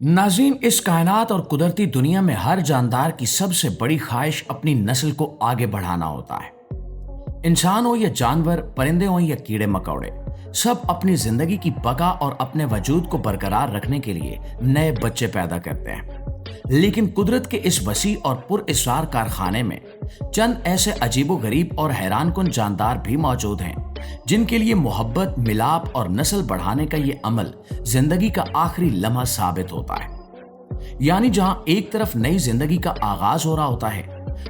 नाज़रीन, इस कायनात और कुदरती दुनिया में हर जानदार की सबसे बड़ी ख्वाहिश अपनी नस्ल को आगे बढ़ाना होता है। इंसान हो या जानवर, परिंदे हो या कीड़े मकोड़े, सब अपनी जिंदगी की बका और अपने वजूद को बरकरार रखने के लिए नए बच्चे पैदा करते हैं। लेकिन कुदरत के इस वसी और पुरअसरार कारखाने में चंद ऐसे अजीबोगरीब और हैरानकुन जानदार भी मौजूद हैं जिनके लिए मोहब्बत, मिलाप और नस्ल बढ़ाने का ये अमल जिंदगी का आखिरी लम्हा साबित होता है। यानी जहां एक तरफ नई जिंदगी का आगाज हो रहा होता है,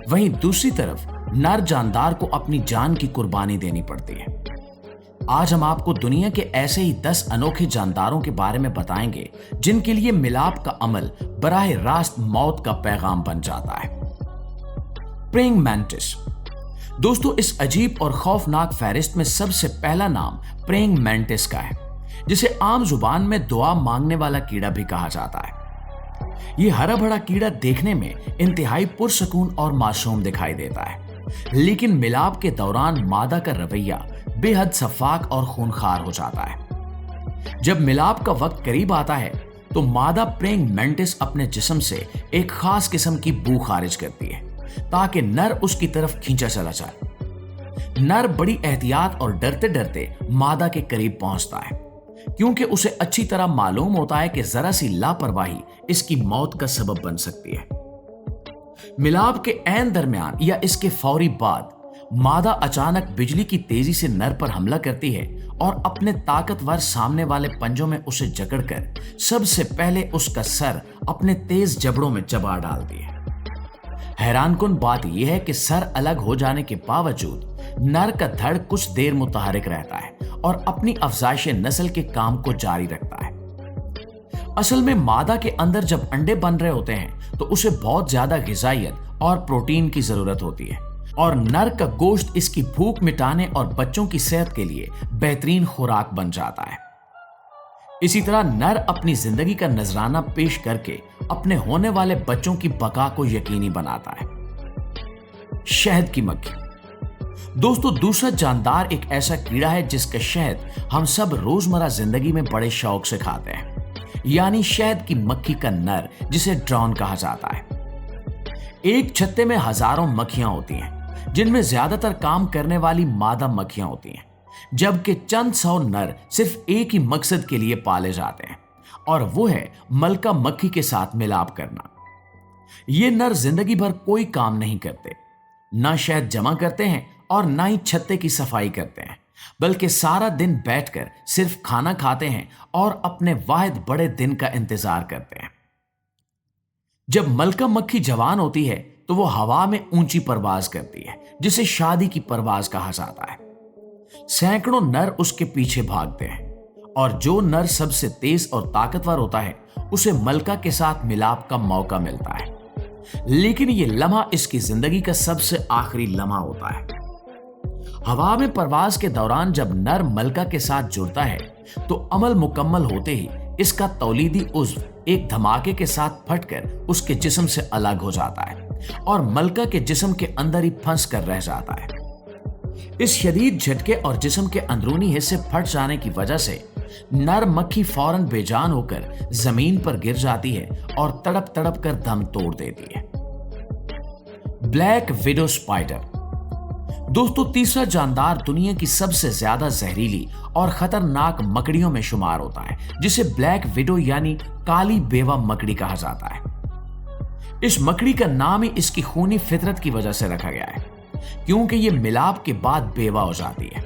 वहीं दूसरी तरफ नर जानदार को अपनी जान की कुर्बानी देनी पड़ती है। आज हम आपको दुनिया के ऐसे ही 10 अनोखे जानदारों के बारे में बताएंगे जिनके लिए मिलाप का अमल बराह रास्त मौत का पैगाम बन जाता है। Praying mantis. दोस्तों, इस अजीब और खौफनाक फहरिस्त में सबसे पहला नाम प्रेइंग मैंटिस का है, जिसे आम जुबान में दुआ मांगने वाला कीड़ा भी कहा जाता है। ये हरा भरा कीड़ा देखने में इंतहाई पुरसकून और मासूम दिखाई देता है, लेकिन मिलाप के दौरान मादा का रवैया बेहद शफाक और खूनखार हो जाता है। जब मिलाप का वक्त करीब आता है तो मादा प्रेइंग मैंटिस अपने जिस्म से एक खास किस्म की बू खारिज करती है ताकि नर उसकी तरफ खींचा चला जाए। नर बड़ी एहतियात और डरते डरते मादा के करीब पहुंचता है, क्योंकि उसे अच्छी तरह मालूम होता है कि जरा सी लापरवाही इसकी मौत का सबब बन सकती है। मिलाप के ऐन दरमियान या इसके फौरी बाद मादा अचानक बिजली की तेजी से नर पर हमला करती है और अपने ताकतवर सामने वाले पंजों में उसे जकड़कर सबसे पहले उसका सर अपने तेज जबड़ों में चबा डालती है। हैरानकुन बात यह है कि सर अलग हो जाने के बावजूद नर का धड़ कुछ देर मुतहरिक रहता है और अपनी अफजाइश नस्ल के काम को जारी रखता है। असल में मादा के अंदर जब अंडे बन रहे होते हैं तो उसे बहुत ज्यादा ग़िज़ाइयत और प्रोटीन की जरूरत होती है, और नर का गोश्त इसकी भूख मिटाने और बच्चों की सेहत के लिए बेहतरीन खुराक बन जाता है। इसी तरह नर अपनी जिंदगी का नजराना पेश करके अपने होने वाले बच्चों की बका को यकीनी बनाता है। शहद की मक्खी। दोस्तों, दूसरा जानदार एक ऐसा कीड़ा है जिसका शहद हम सब रोजमर्रा जिंदगी में बड़े शौक से खाते हैं, यानी शहद की मक्खी का नर, जिसे ड्रोन कहा जाता है। एक छत्ते में हजारों मक्खियां होती हैं, जिनमें ज्यादातर काम करने वाली मादा मक्खियां होती हैं, जबकि चंद सौ नर सिर्फ एक ही मकसद के लिए पाले जाते हैं, और वो है मलका मक्खी के साथ मिलाप करना। ये नर जिंदगी भर कोई काम नहीं करते, ना शहद जमा करते हैं और ना ही छत्ते की सफाई करते हैं, बल्कि सारा दिन बैठकर सिर्फ खाना खाते हैं और अपने वाहिद बड़े दिन का इंतजार करते हैं। जब मलका मक्खी जवान होती है तो वो हवा में ऊंची परवाज करती है, जिसे शादी की परवाज कहा जाता है। सैकड़ों नर उसके पीछे भागते हैं, और जो नर सबसे तेज और ताकतवर होता है उसे मलका के साथ मिलाप का मौका मिलता है। लेकिन ये लम्हा इसकी जिंदगी का सबसे आखिरी लम्हा होता है। हवा में परवाज के दौरान जब नर मलका के साथ जुड़ता है तो अमल मुकम्मल होते ही इसका तौलीदी उज़्व एक धमाके के साथ फटकर उसके जिस्म से अलग हो जाता है और मलका के जिस्म के अंदर ही फंस कर रह जाता है। इस शदीद झटके और जिस्म के अंदरूनी हिस्से फट जाने की वजह से नर मक्खी फौरन बेजान होकर जमीन पर गिर जाती है और तड़प तड़प कर दम तोड़ देती है। Black widow spider. दोस्तों, तीसरा जानदार दुनिया की सबसे ज्यादा जहरीली और खतरनाक मकड़ियों में शुमार होता है, जिसे ब्लैक विडो यानी काली बेवा मकड़ी कहा जाता है। इस मकड़ी का नाम ही इसकी खूनी फितरत की वजह से रखा गया है, क्योंकि ये मिलाप के बाद बेवा हो जाती है।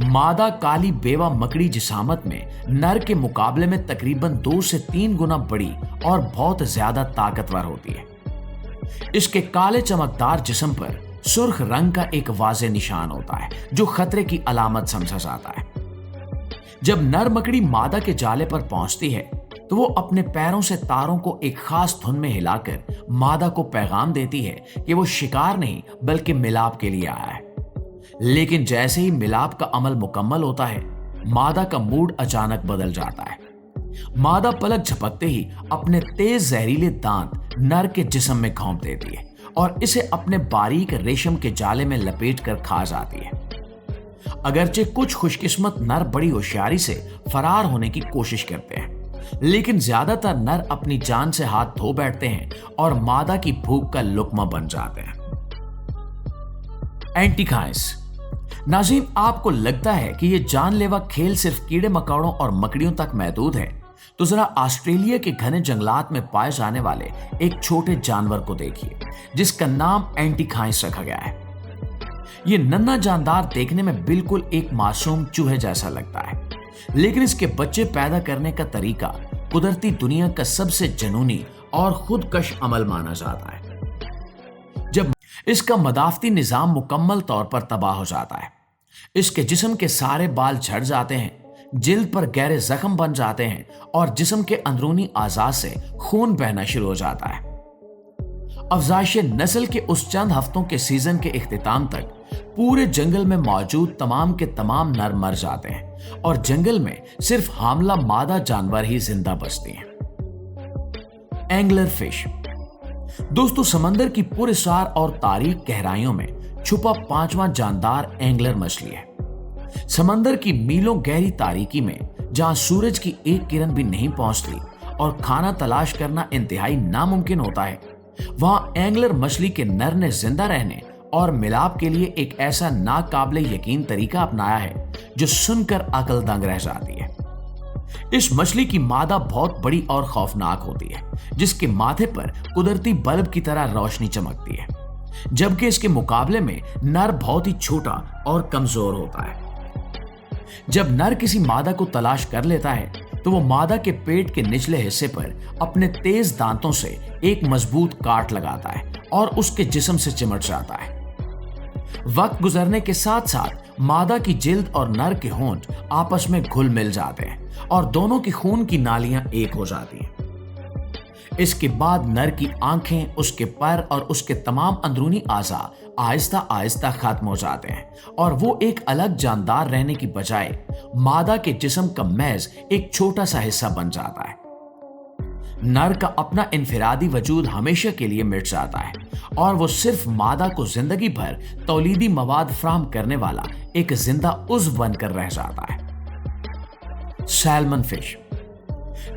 मादा काली बेवा मकड़ी जिसामत में नर के मुकाबले में तकरीबन 2 से 3 गुना बड़ी और बहुत ज्यादा ताकतवर होती है। इसके काले चमकदार जिस्म पर सुर्ख रंग का एक वाज़े निशान होता है, जो खतरे की अलामत समझा जाता है। जब नर मकड़ी मादा के जाले पर पहुंचती है तो वो अपने पैरों से तारों को एक खास धुन में हिलाकर मादा को पैगाम देती है कि वो शिकार नहीं बल्कि मिलाप के लिए आया है। लेकिन जैसे ही मिलाप का अमल मुकम्मल होता है, मादा का मूड अचानक बदल जाता है। मादा पलक झपकते ही अपने तेज जहरीले दांत नर के जिस्म में घोंप देती है और इसे अपने बारीक रेशम के जाले में लपेट कर खा जाती है। अगरचे कुछ खुशकिस्मत नर बड़ी होशियारी से फरार होने की कोशिश करते हैं, लेकिन ज्यादातर नर अपनी जान से हाथ धो बैठते हैं और मादा की भूख का लुक्मा बन जाते हैं। एंटीखाइस। नाज़रीन, आपको लगता है कि यह जानलेवा खेल सिर्फ कीड़े मकोड़ों और मकड़ियों तक महदूद है, तो जरा ऑस्ट्रेलिया के घने जंगलात में पाए जाने वाले एक छोटे जानवर को देखिए जिसका नाम एंटीखाइस रखा गया है। ये नन्हा जानदार देखने में बिल्कुल एक मासूम चूहे जैसा लगता है, लेकिन इसके बच्चे पैदा करने का तरीका कुदरती दुनिया का सबसे जुनूनी और खुदकश अमल माना जाता है। जब इसका मदाफती निजाम मुकम्मल तौर पर तबाह हो जाता है, इसके जिस्म के सारे बाल झड़ जाते हैं, जिल्द पर गहरे जख्म बन जाते हैं और जिस्म के अंदरूनी आज़ा से खून बहना शुरू हो जाता है। अफजाइश नस्ल के उस चंद हफ्तों के सीजन के इख्तिताम तक पूरे जंगल में मौजूद तमाम के तमाम नर मर जाते हैं और जंगल में सिर्फ हामला मादा जानवर ही जिंदा बचती हैं। Angler fish. दोस्तों, समंदर की पुरस्कार और तारीक गहराइयों में छुपा पांचवां जानदार एंगलर मछली है। समंदर की मीलों गहरी तारीकी में जहां सूरज की एक किरण भी नहीं पहुंचती और खाना तलाश करना इंतहाई नामुमकिन होता है, वहां एंगलर मछली के नर ने जिंदा रहने और मिलाप के लिए एक ऐसा नाकाबिले यकीन तरीका अपनाया है जो सुनकर अकल दंग रह जाती है। इस मछली की मादा बहुत बड़ी और खौफनाक होती है, जिसके माथे पर कुदरती बल्ब की तरह रोशनी चमकती है, जबकि इसके मुकाबले में नर बहुत ही छोटा और कमजोर होता है। जब नर किसी मादा को तलाश कर लेता है तो वो मादा के पेट के निचले हिस्से पर अपने तेज दांतों से एक मजबूत काट लगाता है और उसके जिस्म से चिमट जाता है। वक्त गुजरने के साथ साथ मादा की जिल्द और नर के होंठ आपस में घुल मिल जाते हैं और दोनों की खून की नालियां एक हो जाती हैं। इसके बाद नर की आंखें, उसके पर और उसके तमाम अंदरूनी आज़ा आहिस्ता आहिस्ता खत्म हो जाते हैं और वो एक अलग जानदार रहने की बजाय मादा के जिस्म का महज एक छोटा सा हिस्सा बन जाता है। नर का अपना इनफिरादी वजूद हमेशा के लिए मिट जाता है और वो सिर्फ मादा को जिंदगी भर तौलीदी मवाद फराहम करने वाला एक जिंदा उज़्व बनकर रह जाता है। Salmon fish.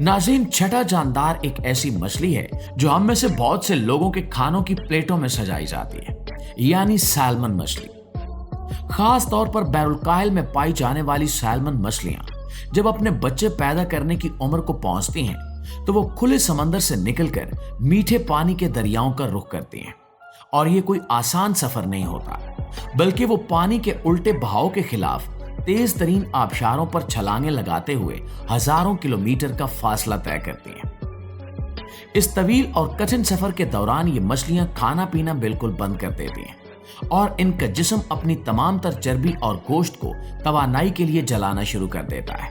नाज़रीन, छठा जानदार एक ऐसी मछली है जो हम में से बहुत से लोगों के खानों की प्लेटों में सजाई जाती है, यानी सैल्मन मछली। खास तौर पर बैरुल में पाई जाने वाली सैल्मन मछलियां जब अपने बच्चे पैदा करने की उम्र को पहुंचती हैं तो वो खुले समंदर से निकलकर मीठे पानी के दरियाओं का रुख करती हैं। और ये कोई आसान सफर नहीं होता, बल्कि वो पानी के उल्टे बहाव के खिलाफ तेज तरीन आबशारों पर छलांगे लगाते हुए हजारों किलोमीटर का फासला तय करती हैं। इस तवील और कठिन सफर के दौरान ये मछलियां खाना पीना बिल्कुल बंद कर देती हैं और इनका जिस्म अपनी तमाम तर चर्बी और गोश्त को तवानाई के लिए जलाना शुरू कर देता है।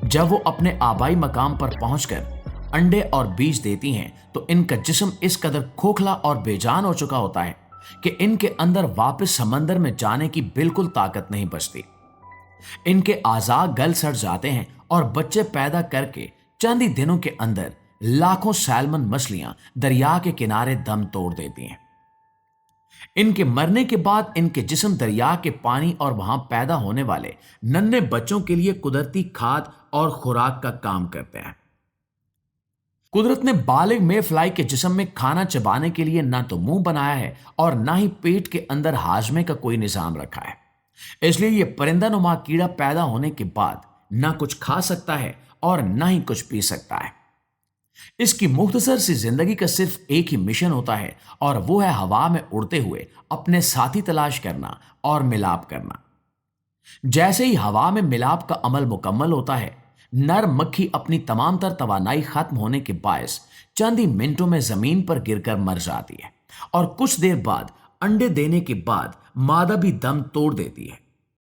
जब वो अपने आबाई मकाम पर पहुंचकर अंडे और बीज देती हैं तो इनका जिस्म इस कदर खोखला और बेजान हो चुका होता है कि इनके अंदर वापस समंदर में जाने की बिल्कुल ताकत नहीं बचती। इनके आज़ा गल सड़ जाते हैं और बच्चे पैदा करके चंद ही दिनों के अंदर लाखों सैल्मन मछलियां दरिया के किनारे दम तोड़ देती हैं। इनके मरने के बाद इनके जिस्म दरिया के पानी और वहां पैदा होने वाले नन्हे बच्चों के लिए कुदरती खाद और खुराक का काम करते हैं। कुदरत ने बालिग मे फ्लाई के जिस्म में खाना चबाने के लिए ना तो मुंह बनाया है और ना ही पेट के अंदर हाजमे का कोई निजाम रखा है। इसलिए यह परिंदा नुमा कीड़ा पैदा होने के बाद ना कुछ खा सकता है और ना ही कुछ पी सकता है। इसकी मुख्तसर सी जिंदगी का सिर्फ एक ही मिशन होता है और वो है हवा में उड़ते हुए अपने साथी तलाश करना और मिलाप करना। जैसे ही हवा में मिलाप का अमल मुकम्मल होता है, नर मक्खी अपनी तमाम तर तवानाई खत्म होने के बायस चंद ही मिनटों में जमीन पर गिरकर मर जाती है और कुछ देर बाद अंडे देने के बाद मादा भी दम तोड़ देती है।